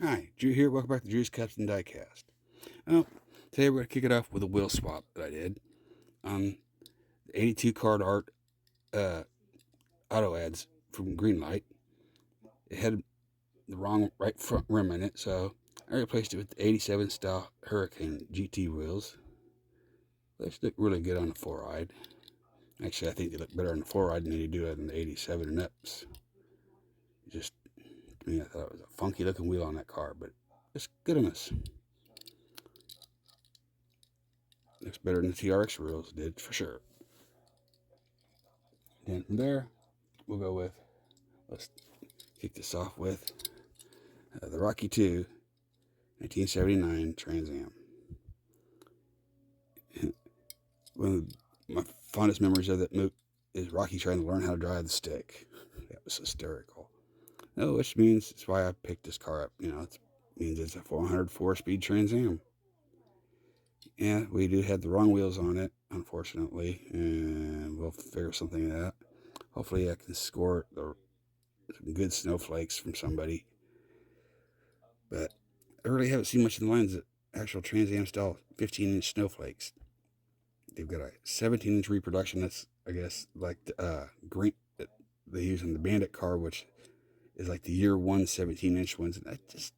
Hi, Drew here. Welcome back to Drew's Custom Diecast. Well, today we're going to kick it off with a wheel swap that I did on the 82 card art auto ads from Greenlight. It had the wrong right front rim in it, so I replaced it with the 87 style Hurricane GT wheels. They look really good on the 4-ride. Actually, I think they look better on the 4-ride than they do on the 87 and ups. Just, to me, I thought it was a funky looking wheel on that car, but it's good on us. Looks better than the TRX wheels did, for sure. Then from there, we'll go with, let's kick this off with the Rocky II 1979 Trans Am. One of my fondest memories of that is Rocky trying to learn how to drive the stick. That was hysterical. No, which means it's why I picked this car up. You know, it means it's a 404-speed Trans Am. Yeah, we do have the wrong wheels on it, unfortunately, and we'll figure something out. Hopefully I can score some good snowflakes from somebody. But I really haven't seen much of the lines of actual Trans Am style 15-inch snowflakes. They've got a 17-inch reproduction that's, I guess, like the green that they use in the Bandit car, which is like the year one 17-inch ones. And I just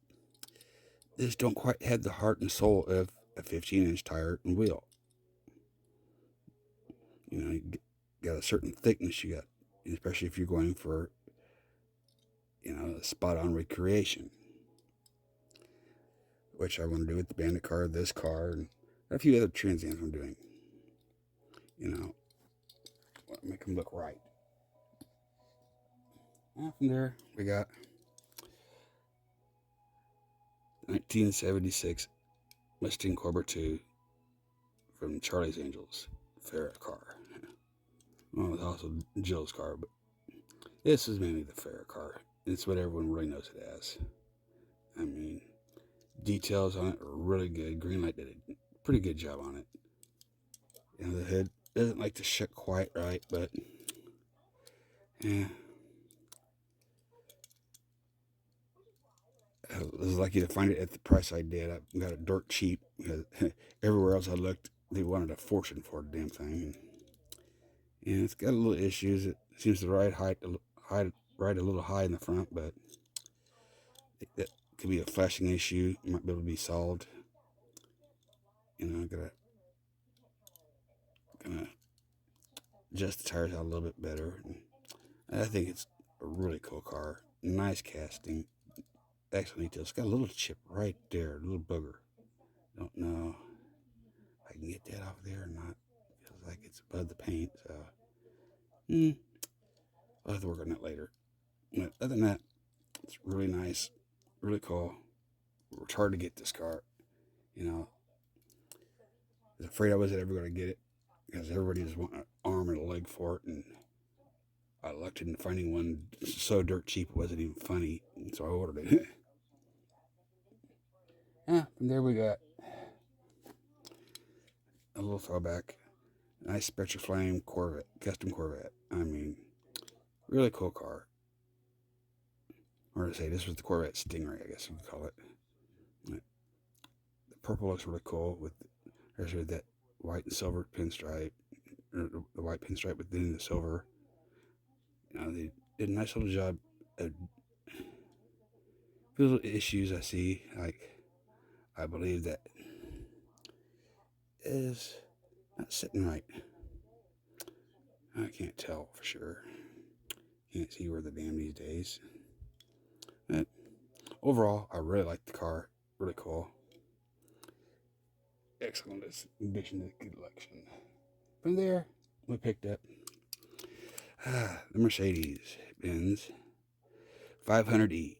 don't quite have the heart and soul of a 15-inch tire and wheel. You know, you got a certain thickness you got, especially if you're going for, you know, a spot-on recreation, which I want to do with the Bandit car, this car, and a few other Trans Ams I'm doing. You know, make them look right. And from there, we got 1976 Wally Corber II from Charlie's Angels Farrah car. Well, it's also Jill's car, but this is mainly the Farrah car. It's what everyone really knows it as. I mean, details on it are really good. Greenlight did a pretty good job on it. You know, the hood doesn't like to shut quite right, but yeah. I was lucky to find it at the price I did. I got it dirt cheap because everywhere else I looked, they wanted a fortune for the damn thing. And it's got a little issues. It seems to ride a little high in the front, but that could be a flashing issue. It might be able to be solved. You know, gonna adjust the tires out a little bit better. And I think it's a really cool car. Nice casting. Excellent details. It's got a little chip right there, a little booger. Don't know if I can get that off there or not. Feels like it's above the paint, so I'll have to work on that later. But other than that, it's really nice, really cool. It's hard to get this car. You know, I was afraid I wasn't ever going to get it because everybody just wanted an arm and a leg for it, and I lucked in finding one so dirt cheap it wasn't even funny, and so I ordered it. Yeah, from there we got a little throwback. Nice Spectre Flame Corvette, custom Corvette. I mean, really cool car. Or to say, this was the Corvette Stingray, I guess you could call it. The purple looks really cool with that white and silver pinstripe, or the white pinstripe within the silver. You know, they did a nice little job. A few little issues I see, like I believe that is not sitting right. I can't tell for sure. Can't see where the damn these days. But overall, I really like the car. Really cool. Excellent addition to the collection. From there, we picked up the Mercedes Benz 500E.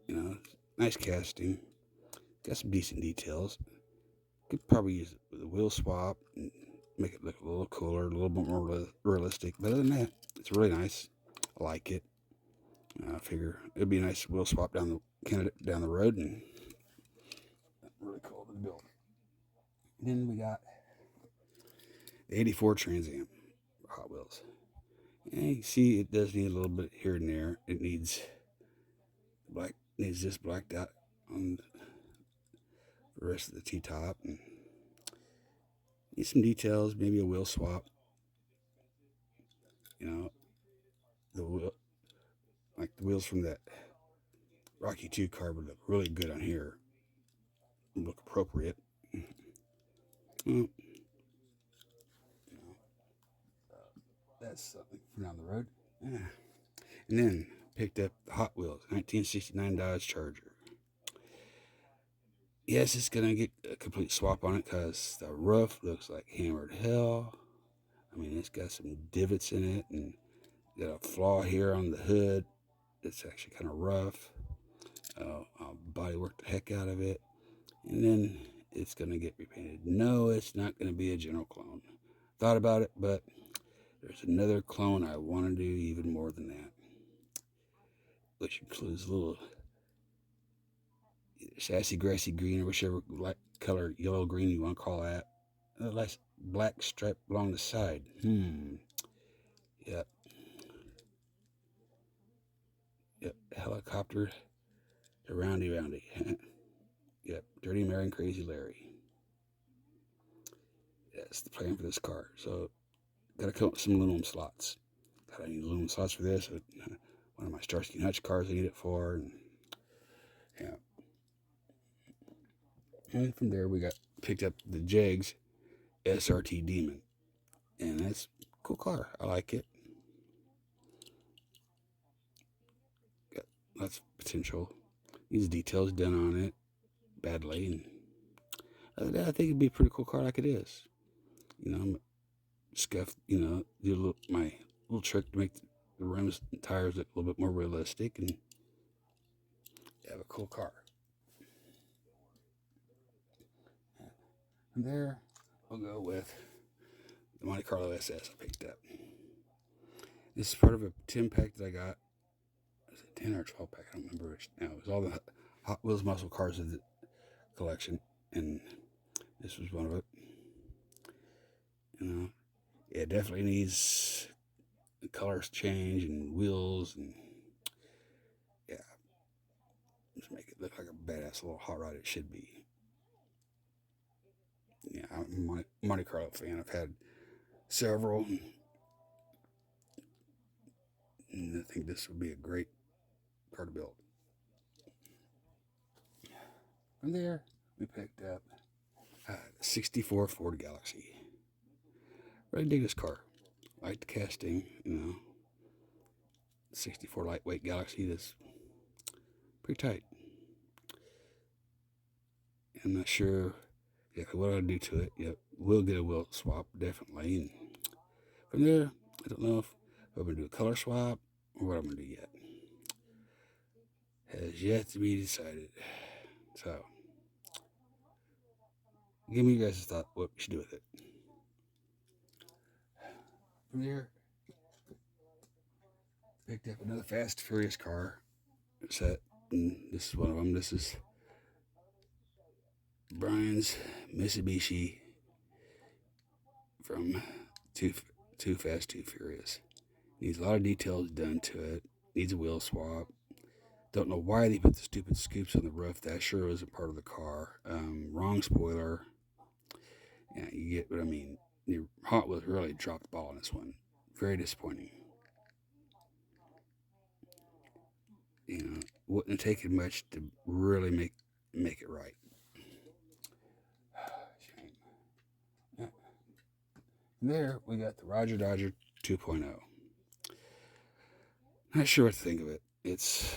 You know, nice casting. Got some decent details. Could probably use the wheel swap and make it look a little cooler, a little bit more realistic. But other than that, it's really nice. I like it. I figure it'd be a nice wheel swap down the road, and really cool to build. Then we got the 84 Trans Am Hot Wheels. And you can see it does need a little bit here and there. It needs black Needs just blacked out on the rest of the T-top, and need some details, maybe a wheel swap. You know, the wheel, like the wheels from that Rocky II car would look really good on here. Look appropriate. Well, that's something for down the road. Yeah. And then picked up the Hot Wheels 1969 Dodge Charger. Yes, it's gonna get a complete swap on it because the roof looks like hammered hell. I mean, it's got some divots in it and got a flaw here on the hood. It's actually kind of rough. I'll body work the heck out of it, and then it's gonna get repainted. No, it's not gonna be a general clone. Thought about it, but there's another clone I want to do even more than that, which includes a little sassy grassy green or whichever color, yellow green you want to call that. A nice black stripe along the side. Yep. Yep. Helicopter to Roundy. Yep. Dirty Mary and Crazy Larry. That's the plan for this car. So, gotta come up with some aluminum slots. I need aluminum slots for this. One of my Starsky and Hutch cars I need it for. And, yeah. And from there, we picked up the Jegs SRT Demon. And that's a cool car. I like it. Got lots of potential. Needs details done on it badly. And other than that, I think it'd be a pretty cool car like it is. You know, scuff, do my little trick to make the rims and tires look a little bit more realistic and have a cool car. From there, I'll go with the Monte Carlo SS I picked up. This is part of a 10 pack that I got. Was it 10 or 12 pack? I don't remember which now. It was all the Hot Wheels muscle cars of the collection, and this was one of it. It definitely needs the colors change and wheels, and yeah, just make it look like a badass little hot rod it should be. Yeah, I'm a Monte Carlo fan. I've had several, and I think this would be a great car to build. From there, we picked up a 64 Ford Galaxy. Really dig this car. Like the casting, 64 lightweight Galaxy that's pretty tight. I'm not sure exactly what I'll do to it. Yep, we'll get a wheel swap, definitely. And from there, I don't know if I'm going to do a color swap or what I'm going to do yet. Has yet to be decided. So, give me you guys a thought what we should do with it. From there, picked up another Fast Furious car set, and this is one of them. This is Brian's Mitsubishi from Too Fast, Too Furious. Needs a lot of details done to it. Needs a wheel swap. Don't know why they put the stupid scoops on the roof. That sure wasn't part of the car. Wrong spoiler. Yeah, you get what I mean. The Hot Wheels really dropped the ball on this one. Very disappointing. Wouldn't have taken much to really make it right. Shame. Yeah. And there we got the Roger Dodger 2.0. Not sure what to think of it. It's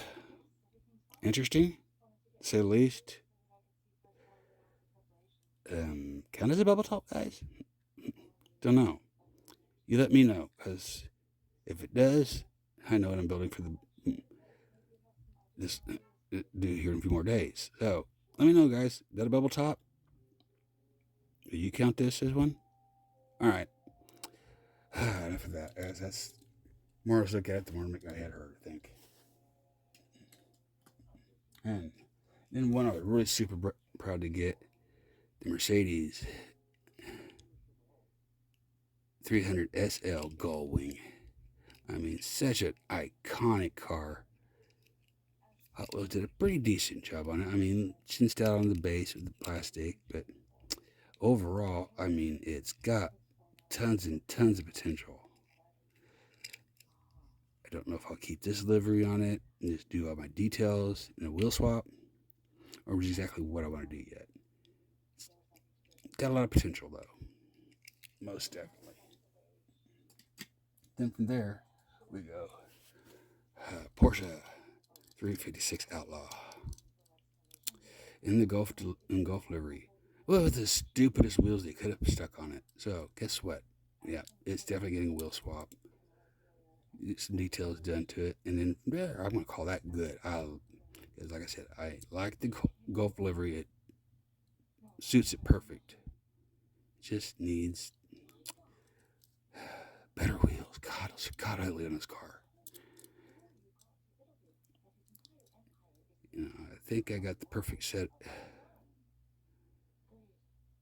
interesting, to say the least. Count as a bubble top, guys? Don't know. You let me know, because if it does, I know what I'm building for this do here in a few more days. So let me know, guys. Is that a bubble top? Do you count this as one? All right. Enough of that, guys. That's more I look at it, the more to make my head hurt, I think. And then one I was really super proud to get, the Mercedes 300 SL Gullwing. I mean, such an iconic car. Hot Wheels did a pretty decent job on it. I mean, cinched out on the base with the plastic, but overall, I mean, it's got tons and tons of potential. I don't know if I'll keep this livery on it and just do all my details in a wheel swap, or exactly what I want to do yet. It's got a lot of potential, though. Most definitely. Then from there, we go Porsche 356 Outlaw in the Golf livery. Well, with the stupidest wheels they could have stuck on it. So guess what? Yeah, it's definitely getting a wheel swap. Some details done to it, and then I'm gonna call that good. Because like I said, I like the Golf livery. It suits it perfect. It just needs better wheels. God, I live in this car. I think I got the perfect set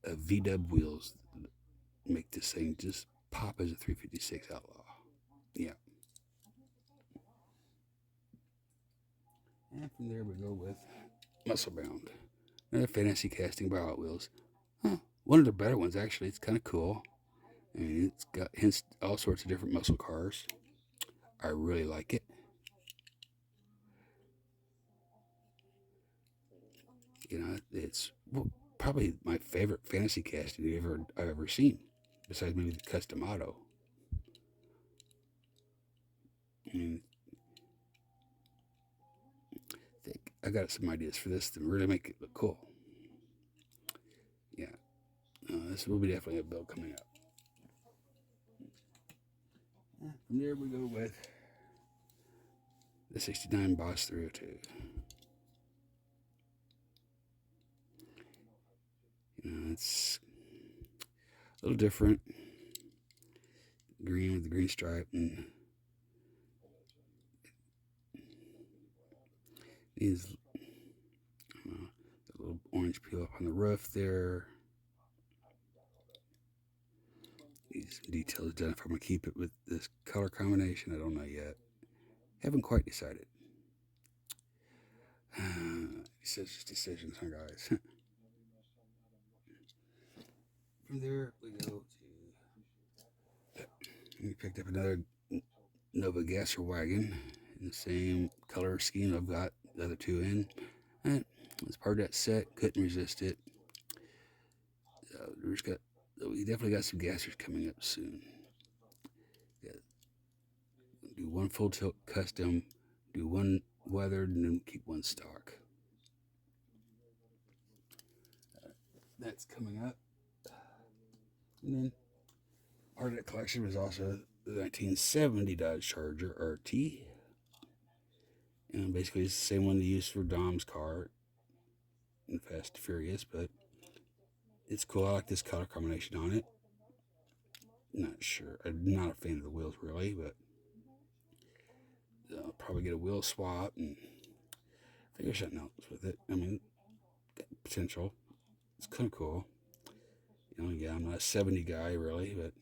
of V-dub wheels that make this thing just pop as a 356 Outlaw. Yeah. And from there we go with Musclebound. Another fantasy casting by Hot Wheels. One of the better ones, actually. It's kind of cool. I mean, it's got all sorts of different muscle cars. I really like it. It's probably my favorite fantasy casting I've ever seen, besides maybe the Custom Auto. I mean, I think I got some ideas for this to really make it look cool. Yeah, this will be definitely a build coming up. From there we go with the 69 Boss 302. It's a little different. Green with the green stripe, and these the little orange peel up on the roof there. These details done. If I'm gonna keep it with this color combination, I don't know yet. Haven't quite decided. Decisions, huh, guys? From there, we go to. We picked up another Nova Gasser wagon in the same color scheme I've got the other two in. And as part of that set, couldn't resist it. We definitely got some gassers coming up soon. Do one full tilt custom, do one weathered, and then keep one stock. That's coming up. And then part of that collection was also the 1970 Dodge Charger RT. And basically it's the same one they used for Dom's car in Fast and Furious, but it's cool. I like this color combination on it. Not sure. I'm not a fan of the wheels really, but I'll probably get a wheel swap and figure something else with it. I mean, got potential. It's kind of cool. Yeah, I'm not a 70 guy really, but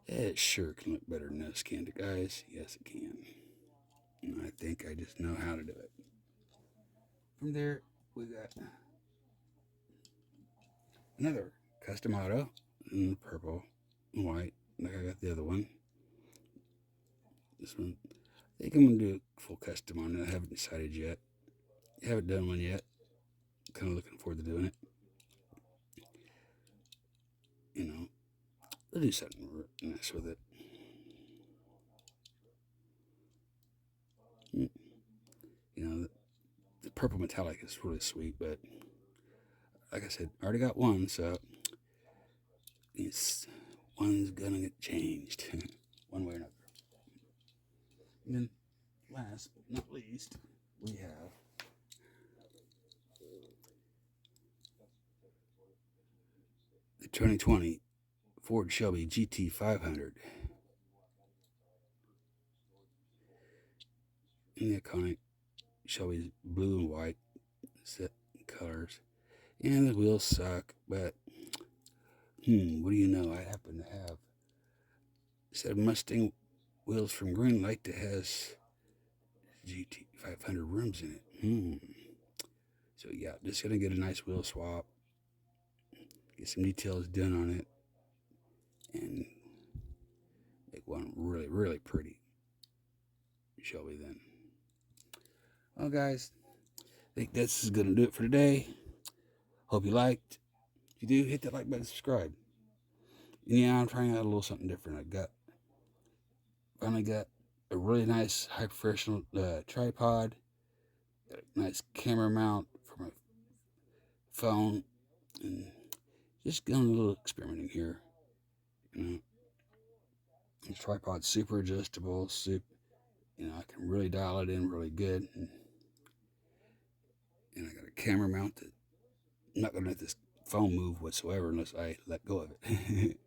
it sure can look better than this, can't it, guys? Yes, it can. And I think I just know how to do it. From there, we got another Custom Auto in purple and white, like I got the other one. This one, I think I'm going to do a full custom on it. I haven't decided yet. Haven't done one yet. Kind of looking forward to doing it. I'll do something nice with it. The purple metallic is really sweet, but like I said, I already got one, so one's gonna get changed one way or another. And then last but not least, we have the 2020 Ford Shelby GT500 in the iconic Shelby's blue and white set colors. And the wheels suck, but what do you know? I happen to have a set of Mustang wheels from Greenlight that has GT 500 rims in it. So yeah, just gonna get a nice wheel swap, get some details done on it, and make one really, really pretty. Shall we then? Well, guys, I think this is gonna do it for today. Hope you liked. If you do, hit that like button, subscribe. And yeah, I'm trying out a little something different. Finally got a really nice high professional tripod, got a nice camera mount for my phone, and just doing a little experimenting here. You know, this tripod's super adjustable, I can really dial it in really good, and I got a camera mount that I'm not gonna let this phone move whatsoever unless I let go of it.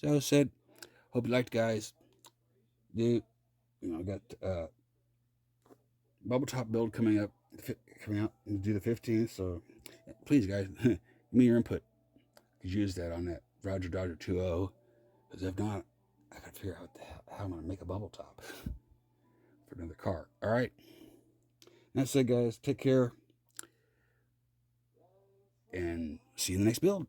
So I said, hope you liked, guys. I got bubble top build coming out. Do the 15th. So please, guys, give me your input. You could use that on that Roger Dodger 2.0. Because if not, I got to figure out how I'm going to make a bubble top for another car. All right. That's it, guys. Take care. And see you in the next build.